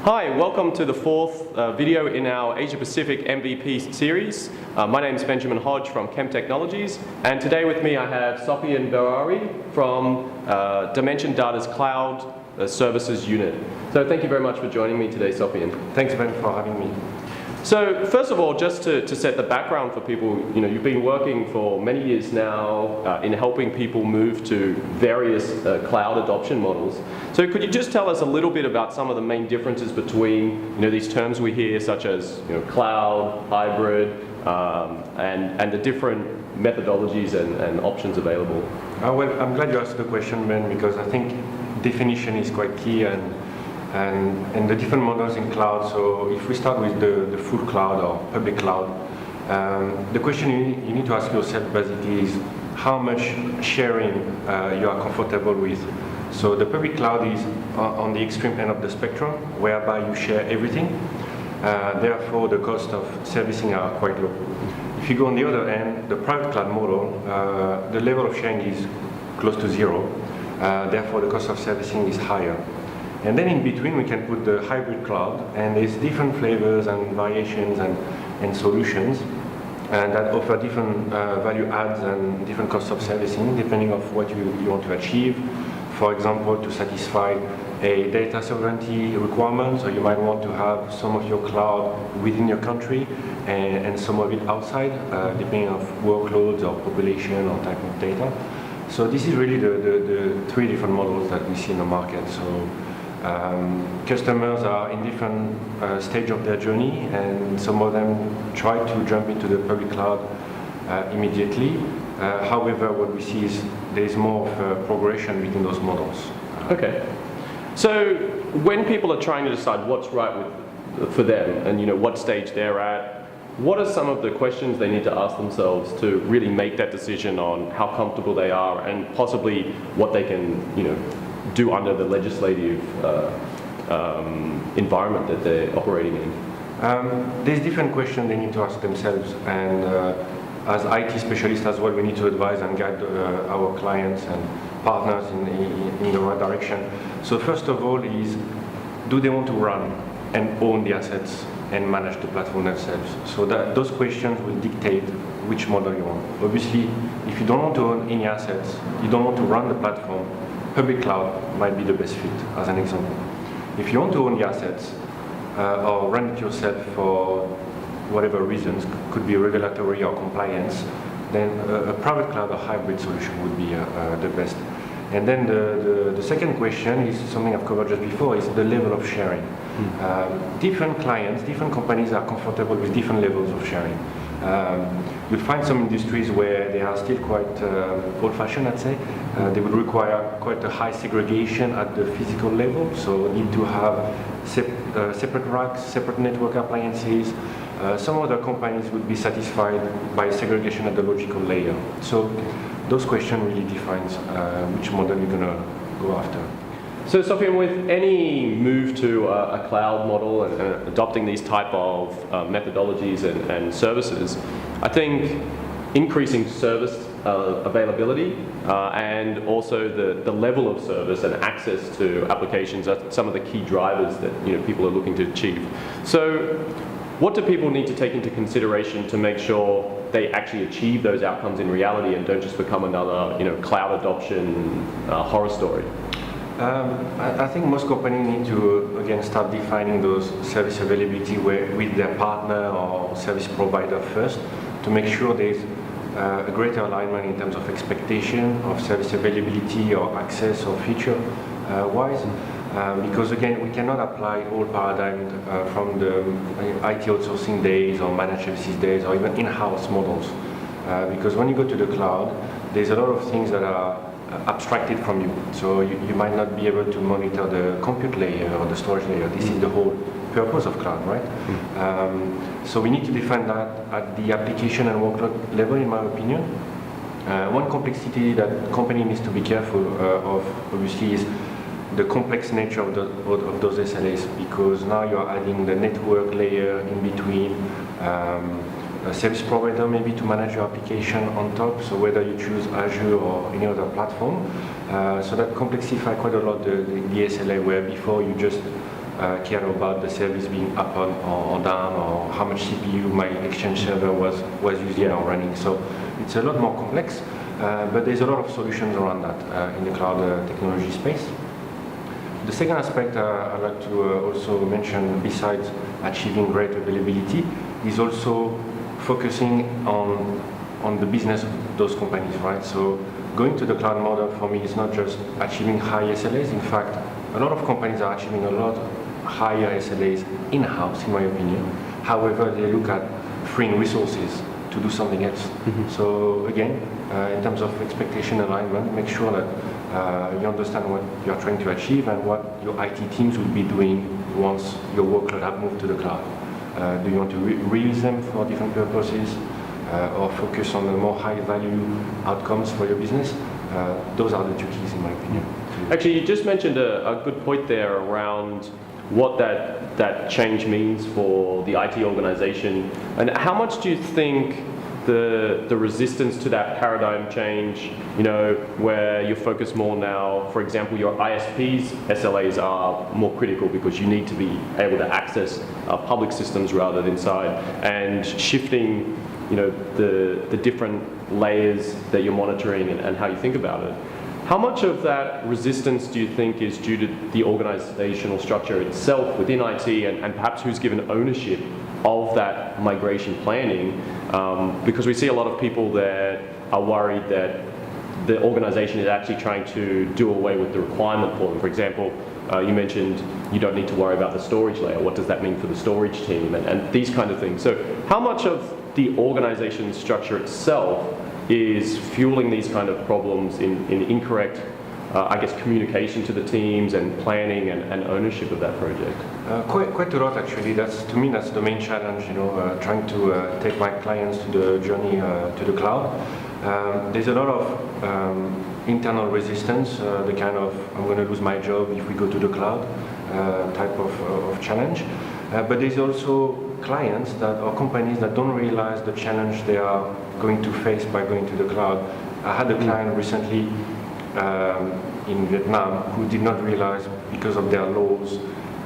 Hi, welcome to the fourth video in our Asia Pacific MVP series. My name is Benjamin Hodge from Kemp Technologies, and today with me I have Sofiane Behraoui from Dimension Data's Cloud Services Unit. So thank you very much for joining me today, Sofiane. Thanks, Ben, for having me. So first of all, just to set the background for people, you've been working for many years now in helping people move to various cloud adoption models. So could you just tell us a little bit about some of the main differences between these terms we hear, such as cloud, hybrid, and the different methodologies and options available? Well, I'm glad you asked the question, Ben, because I think definition is quite key and the different models in cloud. So if we start with the full cloud or public cloud, the question you need to ask yourself basically is how much sharing you are comfortable with. So the public cloud is on the extreme end of the spectrum, whereby you share everything. Therefore, the cost of servicing are quite low. If you go on the other end, the private cloud model, the level of sharing is close to zero. Therefore, the cost of servicing is higher. And then in between, we can put the hybrid cloud, and there's different flavors and variations and solutions that offer different value adds and different costs of servicing, depending on what you want to achieve. For example, to satisfy a data sovereignty requirement, so you might want to have some of your cloud within your country and some of it outside, depending on workloads or population or type of data. So this is really the three different models that we see in the market. So customers are in different stage of their journey, and some of them try to jump into the public cloud immediately. However, what we see is there is more of a progression between those models. Okay. So when people are trying to decide what's right for them and what stage they're at, what are some of the questions they need to ask themselves to really make that decision on how comfortable they are and possibly what they can do under the legislative environment that they're operating in? There's different questions they need to ask themselves, and as IT specialists as well, we need to advise and guide our clients and partners in the right direction. So first of all is, do they want to run and own the assets and manage the platform themselves? So that those questions will dictate which model you want. Obviously, if you don't want to own any assets, you don't want to run the platform, public cloud might be the best fit, as an example. If you want to own the assets or run it yourself for whatever reasons, could be regulatory or compliance, then a private cloud or hybrid solution would be the best. And then the second question is something I've covered just before, is the level of sharing. Different clients, different companies are comfortable with different levels of sharing. You'll find some industries where they are still quite old-fashioned, I'd say. They would require quite a high segregation at the physical level, so need to have separate racks, separate network appliances. Some other companies would be satisfied by segregation at the logical layer. So those questions really defines which model you're going to go after. So Sofiane, with any move to a cloud model and adopting these type of methodologies and services, I think increasing service availability and also the level of service and access to applications are some of the key drivers that people are looking to achieve. So what do people need to take into consideration to make sure they actually achieve those outcomes in reality and don't just become another cloud adoption horror story? I think most companies need to, again, start defining those service availability with their partner or service provider first, to make sure there's a greater alignment in terms of expectation of service availability or access or feature wise. Because again, we cannot apply old paradigms from the IT outsourcing days or managed services days or even in-house models. Because when you go to the cloud, there's a lot of things that are abstracted from you. So you might not be able to monitor the compute layer or the storage layer. This is the whole purpose of cloud, right? So we need to define that at the application and workload level, in my opinion. One complexity that company needs to be careful of, obviously, is the complex nature of those SLAs, because now you're adding the network layer in between, a service provider maybe to manage your application on top, so whether you choose Azure or any other platform. So that complexifies quite a lot the SLA, where before you just care about the service being up or down, or how much CPU my Exchange server was using or running. So it's a lot more complex, but there's a lot of solutions around that in the cloud technology space. The second aspect I'd like to also mention, besides achieving great availability, is also focusing on the business of those companies, right? So going to the cloud model for me is not just achieving high SLAs. In fact, a lot of companies are achieving a lot higher SLAs in-house, in my opinion. However, they look at freeing resources to do something else. Mm-hmm. So again, in terms of expectation alignment, make sure that you understand what you're trying to achieve and what your IT teams will be doing once your workload have moved to the cloud. Do you want to reuse them for different purposes or focus on the more high value outcomes for your business? Those are the two keys in my opinion. Actually, you just mentioned a good point there around what that change means for the IT organization. And how much do you think the resistance to that paradigm change, where you focus more now, for example, your ISP's SLAs are more critical because you need to be able to access public systems rather than inside, and shifting, the different layers that you're monitoring and how you think about it. How much of that resistance do you think is due to the organizational structure itself within IT and perhaps who's given ownership of that migration planning? Because we see a lot of people that are worried that the organization is actually trying to do away with the requirement for them. For example, you mentioned you don't need to worry about the storage layer. What does that mean for the storage team? And these kind of things. So how much of the organization structure itself is fueling these kind of problems in incorrect, communication to the teams and planning and ownership of that project? Quite a lot, actually. To me, that's the main challenge, trying to take my clients to the journey to the cloud. There's a lot of internal resistance, the kind of, I'm going to lose my job if we go to the cloud type of challenge. But there's also clients or companies that don't realize the challenge they are going to face by going to the cloud. I had a client recently in Vietnam who did not realize, because of their laws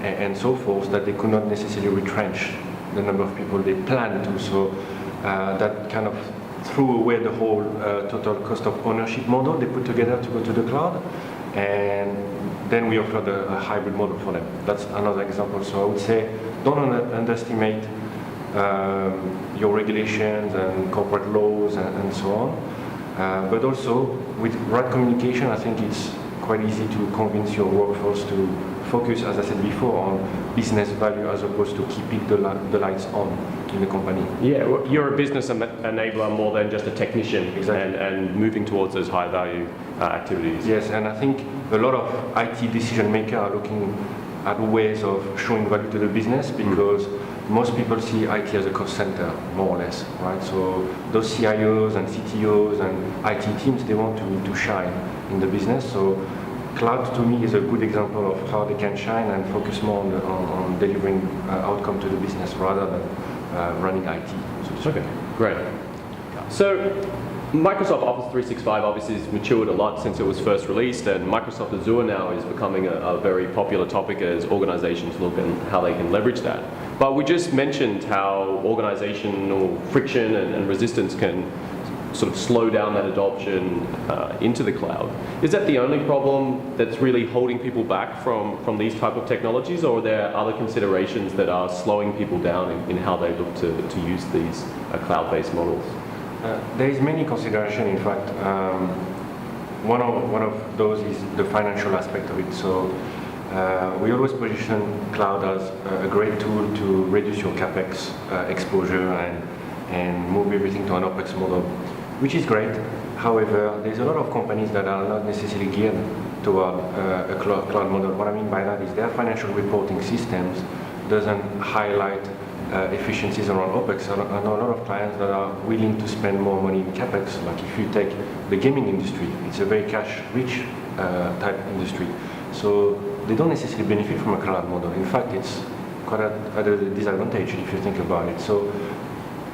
and so forth, that they could not necessarily retrench the number of people they planned to. So that kind of threw away the whole total cost of ownership model they put together to go to the cloud. And then we offered a hybrid model for them. That's another example. So I would say, don't underestimate your regulations and corporate laws and so on. But also, with right communication, I think it's quite easy to convince your workforce to focus, as I said before, on business value as opposed to keeping the lights on in the company. Yeah, well, you're a business enabler more than just a technician. Exactly. and moving towards those high value activities. Yes, and I think a lot of IT decision makers are looking at ways of showing value to the business, because most people see IT as a cost center, more or less, right? So those CIOs and CTOs and IT teams, they want to shine in the business. So cloud to me is a good example of how they can shine and focus more on delivering outcome to the business rather than running IT. Okay, great. So Microsoft Office 365 obviously has matured a lot since it was first released, and Microsoft Azure now is becoming a very popular topic as organizations look at how they can leverage that. But we just mentioned how organizational friction and resistance can sort of slow down that adoption into the cloud. Is that the only problem that's really holding people back from these type of technologies, or are there other considerations that are slowing people down in how they look to use these cloud-based models? There is many consideration. In fact, one of those is the financial aspect of it. So we always position cloud as a great tool to reduce your capex exposure and move everything to an OpEx model, which is great. However, there's a lot of companies that are not necessarily geared toward a cloud model. What I mean by that is their financial reporting systems doesn't highlight efficiencies around OpEx. I know a lot of clients that are willing to spend more money in CapEx. Like if you take the gaming industry, it's a very cash-rich type industry. So they don't necessarily benefit from a cloud model. In fact, it's quite at a disadvantage if you think about it. So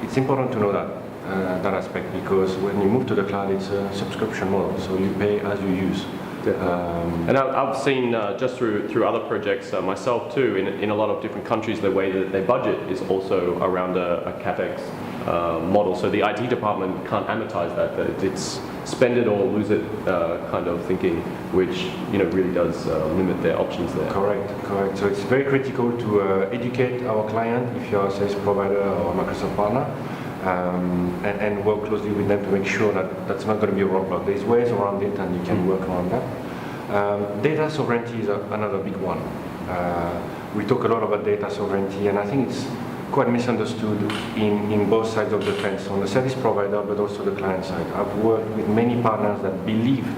it's important to know that aspect, because when you move to the cloud, it's a subscription model. So you pay as you use. And I've seen just through other projects myself too, in a lot of different countries, the way that their budget is also around a CapEx model. So the IT department can't amortize that it's spend it or lose it kind of thinking, which really does limit their options there. Correct. So it's very critical to educate our client if you're a service provider or a Microsoft partner, and work closely with them to make sure that that's not going to be a roadblock. There's ways around it, and you can work around that. Data sovereignty is another big one. We talk a lot about data sovereignty, and I think it's quite misunderstood in both sides of the fence, on the service provider but also the client side. I've worked with many partners that believed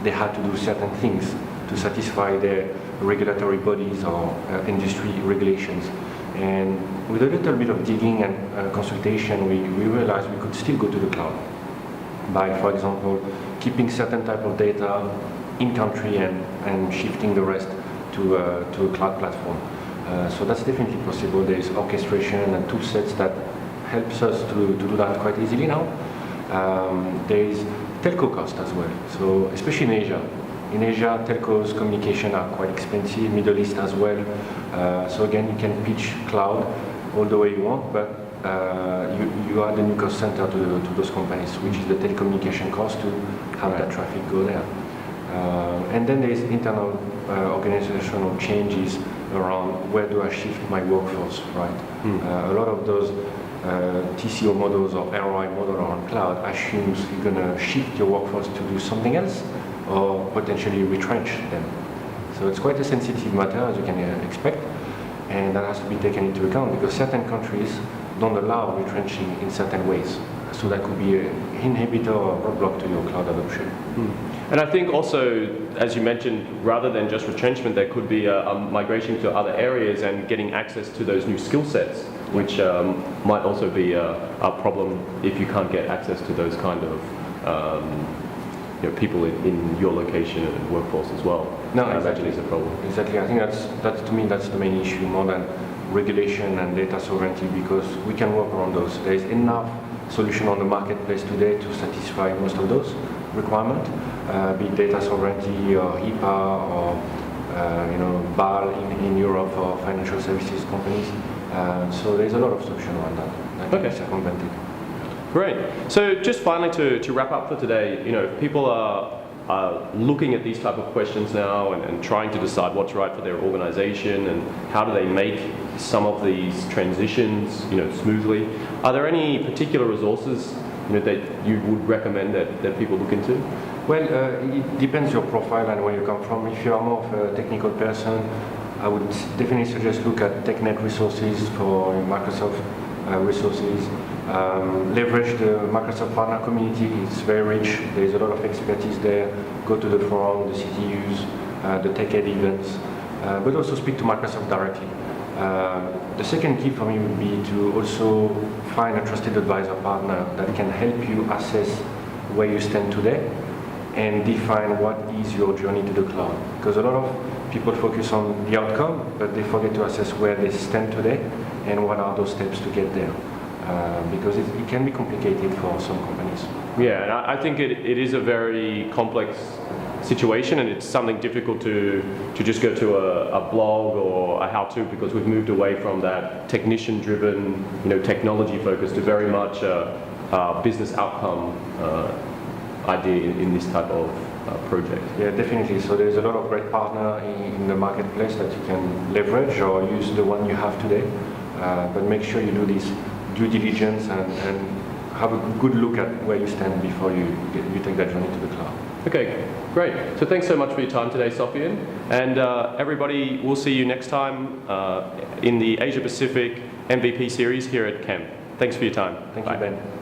they had to do certain things to satisfy their regulatory bodies or industry regulations. And with a little bit of digging and consultation, we realized we could still go to the cloud by, for example, keeping certain type of data in country and shifting the rest to a cloud platform. So that's definitely possible. There's orchestration and tool sets that helps us to do that quite easily now. There is telco cost as well. So especially in Asia. In Asia, telcos communication are quite expensive, Middle East as well. So again, you can pitch cloud all the way you want, but you add a new cost center to those companies, which is the telecommunication cost to have that traffic go there. And then there is internal organizational changes around where do I shift my workforce, right? A lot of those TCO models or ROI model around cloud assumes you're going to shift your workforce to do something else or potentially retrench them. So it's quite a sensitive matter, as you can expect, and that has to be taken into account because certain countries don't allow retrenching in certain ways. So that could be an inhibitor or roadblock to your cloud adoption. And I think also, as you mentioned, rather than just retrenchment, there could be a migration to other areas and getting access to those new skill sets, which might also be a problem if you can't get access to those kind of people in your location and workforce as well. No, I exactly. imagine it's a problem. Exactly. I think that's to me that's the main issue more than regulation and data sovereignty because we can work around those. There is enough solution on the marketplace today to satisfy most of those requirements, be it data sovereignty or HIPAA or BAL in Europe for financial services companies. So there's a lot of solution around that can be circumvented. Great. So just finally to wrap up for today, if people are looking at these type of questions now and trying to decide what's right for their organization and how do they make some of these transitions smoothly, are there any particular resources that you would recommend that people look into? Well, it depends your profile and where you come from. If you are more of a technical person, I would definitely suggest look at TechNet resources for Microsoft resources. Leverage the Microsoft partner community. It's very rich. There's a lot of expertise there. Go to the forum, the CTUs, the TechEd events, but also speak to Microsoft directly. The second key for me would be to also find a trusted advisor partner that can help you assess where you stand today and define what is your journey to the cloud. Because a lot of people focus on the outcome, but they forget to assess where they stand today and what are those steps to get there. Because it can be complicated for some companies. Yeah, and I think it is a very complex situation, and it's something difficult to just go to a blog or a how-to because we've moved away from that technician-driven, technology focus to very much a business outcome idea in this type of project. Yeah, definitely. So there's a lot of great partner in the marketplace that you can leverage or use the one you have today, but make sure you do this due diligence and have a good look at where you stand before you take that journey to the cloud. Okay, great. So thanks so much for your time today, Sofiane. And everybody, we'll see you next time in the Asia Pacific MVP series here at Kemp. Thanks for your time. Thank you, Ben.